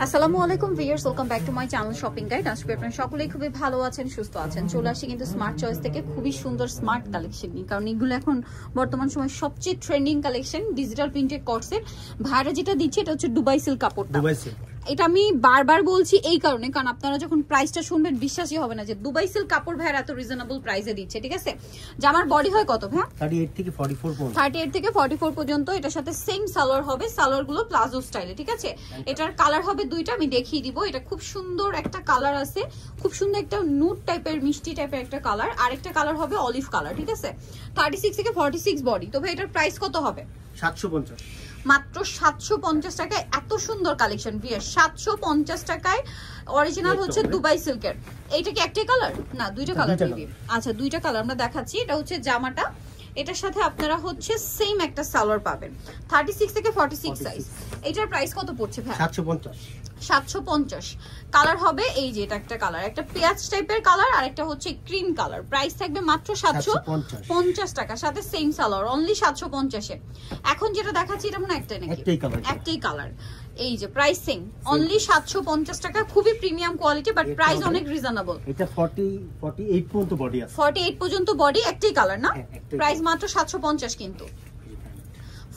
আসসালামু আলাইকুম viewers, welcome back to my channel shopping guide. আজকে আপনারা সকলেই খুবই ভালো আছেন, সুস্থ আছেন। চলে আসি কিন্তু স্মার্ট চয়েস থেকে খুবই সুন্দর স্মার্ট কালেকশন নিয়ে, কারণ এগুলো এখন বর্তমান সময় সবচেয়ে trending collection. Digital printed corset ভাইরা যেটা দিচ্ছে এটা হচ্ছে দুবাই সিল্ক কাপড়টা। এটা আমি বারবার বলছি এই কারণে, কারণ আপনারা যখন প্রাইসটা শুনবেন বিশ্বাসই হবে না যে দুবাই সিল্ক কাপড় ভাইরা এত রিজনেবল প্রাইসে দিচ্ছে। ঠিক আছে, জামার বডি হয় কত ভাই? 38 থেকে 44 পর্যন্ত। 38 থেকে 44 পর্যন্ত। এটার সাথে সেম সালোয়ার হবে, সালোয়ার গুলো প্লাজো স্টাইলে। ঠিক আছে, এটার কালার হবে দুইটা, আমি দেখিয়ে দিব। এটা খুব সুন্দর একটা কালার আছে, খুব সুন্দর একটা নুড টাইপের মিষ্টি টাইপের একটা কালার, আর একটা কালার হবে অলিভ কালার। ঠিক আছে, 36 থেকে 46 বডি। তো ভাই এটার প্রাইস কত হবে? 750, মাত্র 750 টাকায় এত সুন্দর কালেকশন। ভিয়ার 750 টাকায় অরিজিনাল হচ্ছে দুবাই সিল্কের। এইটা কি একটাই কালার? না, দুইটা কালার দিবি। আচ্ছা, দুইটা কালার আমরা দেখাচ্ছি। এটা হচ্ছে জামাটা, এটার সাথে আপনারা হচ্ছে সেম একটা সালোয়ার পাবেন। 36 থেকে 46 সাইজ। এটার প্রাইস কত পড়ছে ভাই? 750, 750। কালার হবে এই যে, এটা একটা কালার, একটা পেঁয়াজ টাইপের কালার, আর একটা হচ্ছে ক্রিম কালার। প্রাইস থাকবে মাত্র 750 টাকা, সাথে সেম সালোয়ার, অনলি 750 এ। এখন যেটা দেখাচ্ছি এটা মনে হয় একটাই নাকি? একটাই কালার। এই যে প্রাইস সেম, অনলি 750 টাকা। খুবই প্রিমিয়াম কোয়ালিটি, বাট প্রাইস অনেক রিজনেবল। এটা 48 পর্যন্ত বডি আছে। 48 পর্যন্ত বডি, একটাই কালার না? প্রাইস মাত্র 750 কিন্তু।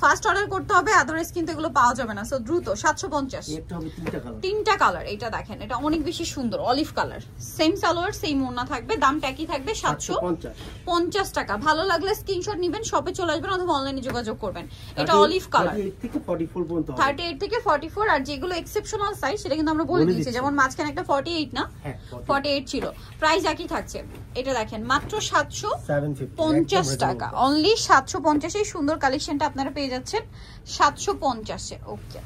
ফার্স্ট অর্ডার করতে হবে, আদারওয়াইজ কিন্তু এগুলো পাওয়া যাবে না। সো দ্রুত 750। এটা হবে তিনটা কালার। এটা দেখেন, এটা অনেক বেশি সুন্দর, olive colour, same salwar same ওড়না থাকবে। দামটা একই থাকবে 750 টাকা। ভালো লাগলে স্ক্রিনশট নেবেন, শপে চলে আসবেন অথবা অনলাইনে যোগাযোগ করবেন। এটা অলিভ কালার, 38 থেকে 44 পর্যন্ত। 38 থেকে 44। আর যেগুলো এক্সেপশনাল সাইজ সেটা কিন্তু আমরা বলে দিয়েছি, যেমন মাঝখানে একটা 48 না, 48 ছিল। প্রাইস একই থাকছে। এটা দেখেন মাত্র 750 টাকা, অনলি 750 এই সুন্দর কালেকশনটা আপনারা পেয়ে যাচ্ছেন 750 এ। ওকে,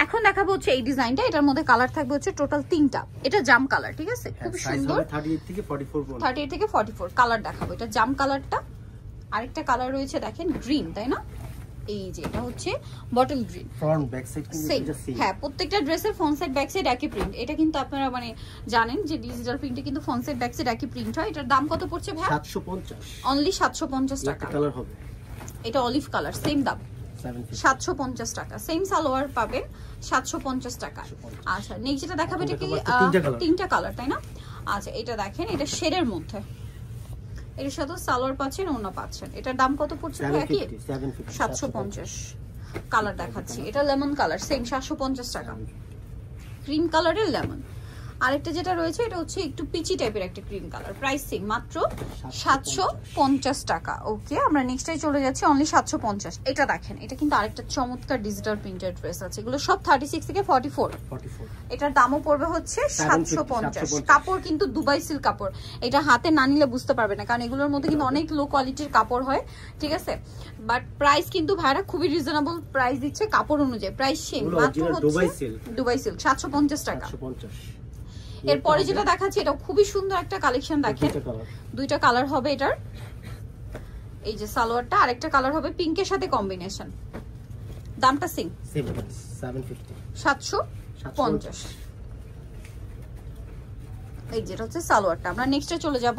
এখন দেখাবো হচ্ছে এই ডিজাইনটা। এটার মধ্যে কালার থাকবে হচ্ছে টোটাল 3টা। এটা জাম কালার। ঠিক আছে, খুব সুন্দর। 38 থেকে 44 পর্যন্ত। 38 থেকে 44 কালার দেখাবো। এটা জাম কালারটা, আরেকটা কালার রয়েছে দেখেন গ্রিন, তাই না? এই যে এটা হচ্ছে bottle green. Front back side কিন্তু সেম। হ্যাঁ, প্রত্যেকটা ড্রেসের ফ্রন্ট সাইড ব্যাক সাইড একই প্রিন্ট। এটা কিন্তু আপনারা মানে জানেন যে ডিজিটাল প্রিন্টে কিন্তু ফ্রন্ট সাইড ব্যাক সাইড একই প্রিন্ট হয়। এটার দাম কত পড়ছে ভাই? 750, অনলি 750 টাকা। কালার হবে, এটা অলিভ কালার, সেম দাম 750 টাকা। সেম সালোয়ার পাবেন 750 টাকা। আচ্ছা, নেক্সট যেটা দেখাবে এটা কি? তিনটা কালার, তাই না? আচ্ছা, এটা দেখেন, এটা শেডের মধ্যে, এর সাথে সালোয়ার পাচ্ছেন, ওড়না পাচ্ছেন। এটার দাম কত পড়ছে? 750। কালার দেখাচ্ছি, এটা লেমন কালার, সেম 750 টাকা। ক্রিম কালারের লেমন। আরেকটা যেটা রয়েছে এটা হচ্ছে একটু পিচি টাইপের একটা ক্রিম কালার। প্রাইস সেম, মাত্র 750 টাকা। ওকে, আমরা নেক্সটে চলে যাচ্ছি, অনলি 750। এটা দেখেন, এটা কিন্তু আরেকটা চমৎকার ডিজিটাল প্রিন্টেড ড্রেস আছে। এগুলো সব 36 থেকে 44। এটার দামও পড়বে হচ্ছে 750। কাপড় কিন্তু দুবাই সিল্ক কাপড়। এটা হাতে না নিলে বুঝতে পারবে না, কারণ এগুলোর মধ্যে কিন্তু অনেক লো কোয়ালিটির কাপড় হয়। ঠিক আছে, বাট প্রাইস কিন্তু ভাইরা খুবই রিজনেবল প্রাইস দিচ্ছে কাপড় অনুযায়ী। প্রাইস সেম, মাত্র হচ্ছে দুবাই সিল্ক 750 টাকা। এরপরে যেটা দেখাচ্ছি এটা খুবই সুন্দর একটা কালেকশন। দেখেন দুইটা কালার হবে এটার। এই যে সালোয়ারটা, আরেকটা কালার হবে পিঙ্কের সাথে কম্বিনেশন। দামটা সেম 750। এই যেটা হচ্ছে সালোয়ারটা। আমরা নেক্সটে চলে যাব।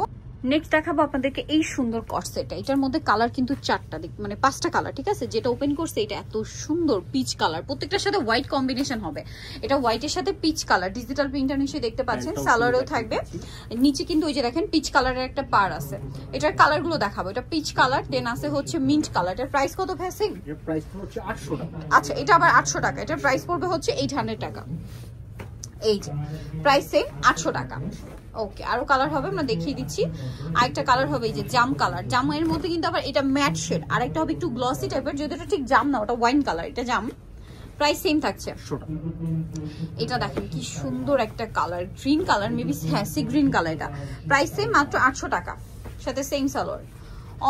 নেক্সট দেখাবো আপনাদেরকে এই সুন্দর কর্সেটটা। এটার মধ্যে কালার কিন্তু 4টা, মানে 5টা কালার। ঠিক আছে, যেটা ওপেন করছে এটা এত সুন্দর পিচ কালার, প্রত্যেকটার সাথে হোয়াইট কম্বিনেশন হবে। এটা হোয়াইটের সাথে পিচ কালার, ডিজিটাল প্রিন্টার নিশ্চয়ই দেখতে পাচ্ছেন। সালোয়ারও থাকবে নিচে কিন্তু ওই যে দেখেন পিচ কালারের একটা পার আছে। এটার কালার গুলো দেখাবো। এটা পিচ কালার, দেন আছে হচ্ছে মিন্ট কালার। এটার প্রাইস কত ভাই? সেম প্রাইস হচ্ছে 800 টাকা। আচ্ছা, এটা আবার 800 টাকা। এটার প্রাইস পড়বে হচ্ছে 800 টাকা। এই যে প্রাইস সেম 800 টাকা। ওকে, আরো কালার হবে, আমরা দেখিয়ে দিচ্ছি। আরেকটা কালার হবে এই যে জাম কালার। জামের মধ্যে কিন্তু আবার এটা ম্যাট শেড। আরেকটা হবে একটু গ্লসি টাইপের, যেহেতু এটা ঠিক জাম না, ওটা ওয়াইন কালার, এটা জাম। প্রাইস সেম থাকছে। এটা দেখেন কি সুন্দর একটা কালার, গ্রিন কালার, মেবি হ্যাঁ সি গ্রিন কালার। এটা প্রাইস সেম, মাত্র 800 টাকা, সাথে সেম সালোয়ার,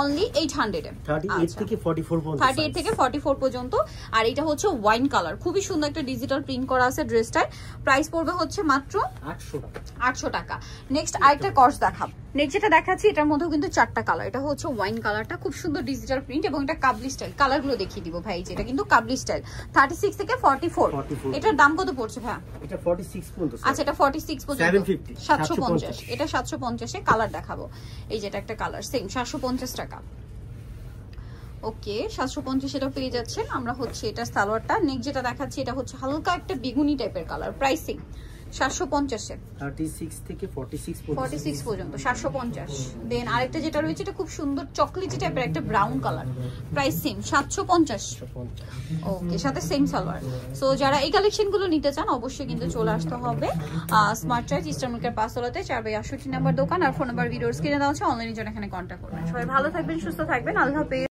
অনলি 800 এ। 38 থেকে 44 পর্যন্ত। 38 থেকে 44 পর্যন্ত। আর এটা হচ্ছে ওয়াইন কালার, খুবই সুন্দর একটা ডিজিটাল প্রিন্ট করা আছে ড্রেসটায়। প্রাইস পড়বে হচ্ছে মাত্র 800 টাকা। নেক্সট আরেকটা কর্স দেখাবো। নেক্সট যেটা দেখাচ্ছি এটার মধ্যেও কিন্তু 4টা কালার। এটা হচ্ছে ওয়াইন কালারটা, খুব সুন্দর ডিজিটাল প্রিন্ট, এবং এটা কাবলি স্টাইল। কালারগুলো দেখিয়ে দিব ভাই। যেটা কিন্তু কাবলি স্টাইল, 36 থেকে 44। এটার দাম কত পড়ছে ভাই? এটা 46 পর্যন্ত। আচ্ছা, এটা 46 পর্যন্ত, 750। এটা 750 এ। কালার দেখাবো, এই যেটা একটা কালার, সেম 750 টাকা। ওকে 750 এটা পেয়ে যাচ্ছেন। আমরা হচ্ছে এটা সালোয়ারটা, নেক্সট যেটা দেখাচ্ছি এটা হচ্ছে হালকা একটা বেগুনি টাইপের কালার, প্রাইসিং 750 এ 36 থেকে 46 পর্যন্ত 750। দেন আরেকটা যেটা রয়েছে এটা খুব সুন্দর চকলেটি টাইপের একটা ব্রাউন কালার, প্রাইস সেম 750। ওকে, সাথে সেম সালোয়ার। সো যারা এই কালেকশনগুলো নিতে চান অবশ্যই কিন্তু চলে আসতে হবে স্মার্ট চয়েস ইস্টার্ন মার্কেট 5তলাতে 4/68 নাম্বার দোকান, আর ফোন নাম্বার ভিডিওর স্ক্রিনে দেওয়া আছে, অনলাইনে জন্য এখানে কন্ট্যাক্ট করবেন। সবাই ভালো থাকবেন, সুস্থ থাকবেন, আল্লাহ হাফেজ।